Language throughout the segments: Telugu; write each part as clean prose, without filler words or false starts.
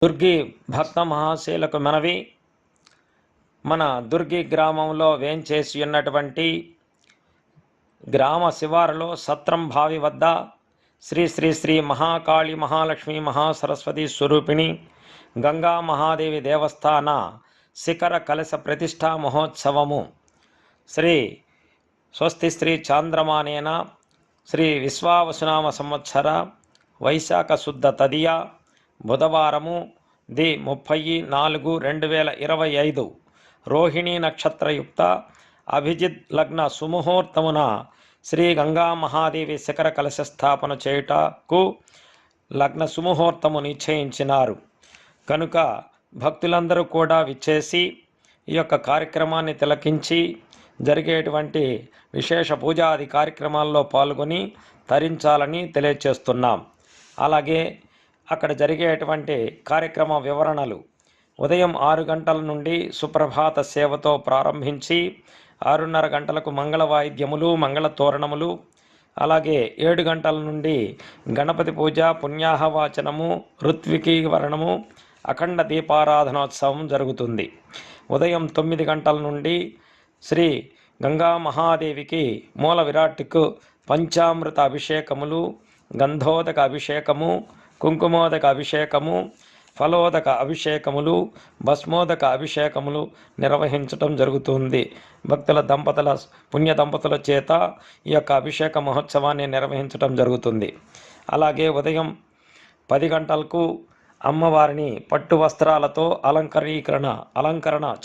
దుర్గి భక్త మహాశయులకు మనవి. మన దుర్గి గ్రామంలో వేంచేసి ఉన్నటువంటి గ్రామ శివారులో సత్రం బావి వద్ద శ్రీ శ్రీ శ్రీ మహాకాళి మహాలక్ష్మి మహాసరస్వతి స్వరూపిణి గంగా మహాదేవి దేవస్థాన శిఖర కలశ ప్రతిష్టా మహోత్సవము శ్రీ స్వస్తి శ్రీ చాంద్రమానేన శ్రీ విశ్వావసునామ సంవత్సర వైశాఖ శుద్ధ తదియ బుధవారము ది 30/4/2025 రోహిణీ నక్షత్రయుక్త అభిజిత్ లగ్న సుముహూర్తమున శ్రీ గంగా మహాదేవి శిఖర కలశ స్థాపన చేయుటకు లగ్న సుముహూర్తము నిశ్చయించినారు కనుక భక్తులందరూ కూడా విచ్చేసి ఈ యొక్క కార్యక్రమాన్ని తిలకించి జరిగేటువంటి విశేష పూజాది కార్యక్రమాల్లో పాల్గొని తరించాలని తెలియచేస్తున్నాం. అలాగే అక్కడ జరిగేటువంటి కార్యక్రమ వివరణలు ఉదయం 6 గంటల నుండి సుప్రభాత సేవతో ప్రారంభించి 6:30 గంటలకు మంగళ వాయిద్యములు మంగళ తోరణములు, అలాగే 7 గంటల నుండి గణపతి పూజ పుణ్యాహవాచనము ఋత్వికీకరణము అఖండ దీపారాధనోత్సవం జరుగుతుంది. ఉదయం 9 గంటల నుండి శ్రీ గంగా మహాదేవికి మూల విరాట్కు పంచామృత అభిషేకములు, గంధోదక అభిషేకము, కుంకుమోదక అభిషేకము, ఫలోదక అభిషేకములు, భస్మోదక అభిషేకములు నిర్వహించటం జరుగుతుంది. భక్తుల పుణ్య దంపతుల చేత ఈ యొక్క అభిషేక మహోత్సవాన్ని నిర్వహించటం జరుగుతుంది. అలాగే ఉదయం 10 గంటలకు అమ్మవారిని పట్టు వస్త్రాలతో అలంకరణ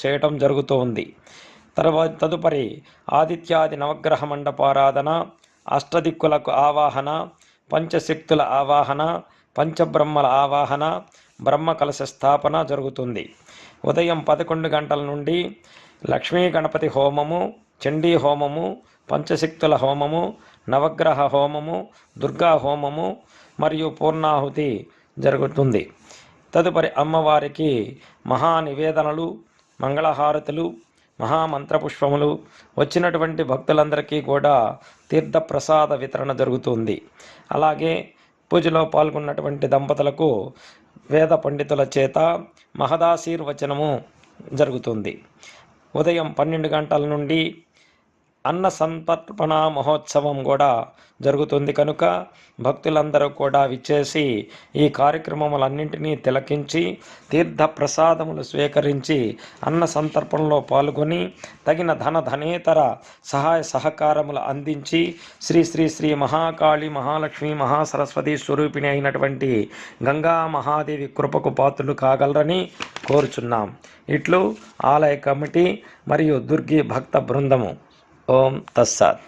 చేయటం జరుగుతుంది. తదుపరి ఆదిత్యాది నవగ్రహ మండపారాధన, అష్టదిక్కులకు ఆవాహన, పంచశక్తుల ఆవాహన, పంచబ్రహ్మల ఆవాహన, బ్రహ్మ కలశ స్థాపన జరుగుతుంది. ఉదయం 11 గంటల నుండి లక్ష్మీ గణపతి హోమము, చండీ హోమము, పంచశక్తుల హోమము, నవగ్రహ హోమము, దుర్గా హోమము మరియు పూర్ణాహుతి జరుగుతుంది. తదుపరి అమ్మవారికి మహానివేదనలు, మంగళహారతులు, మహామంత్రపుష్పములు, వచ్చినటువంటి భక్తులందరికీ కూడా తీర్థప్రసాద వితరణ జరుగుతుంది. అలాగే పూజలో పాల్గొన్నటువంటి దంపతులకు వేద పండితుల చేత మహదాశీర్వచనము జరుగుతుంది. ఉదయం 12 గంటల నుండి అన్న సంతర్పణ మహోత్సవం కూడా జరుగుతుంది కనుక భక్తులందరూ కూడా విచ్చేసి ఈ కార్యక్రమములన్నింటినీ తిలకించి తీర్థ ప్రసాదములు స్వీకరించి అన్న సంతర్పణలో పాల్గొని తగిన ధనేతర సహాయ సహకారములు అందించి శ్రీ శ్రీ శ్రీ మహాకాళి మహాలక్ష్మి మహాసరస్వతి స్వరూపిణి అయినటువంటి గంగా మహాదేవి కృపకు పాత్రులు కాగలరని కోరుచున్నాం. ఇట్లు ఆలయ కమిటీ మరియు దుర్గి భక్త బృందము. ఓం తస్సాత్.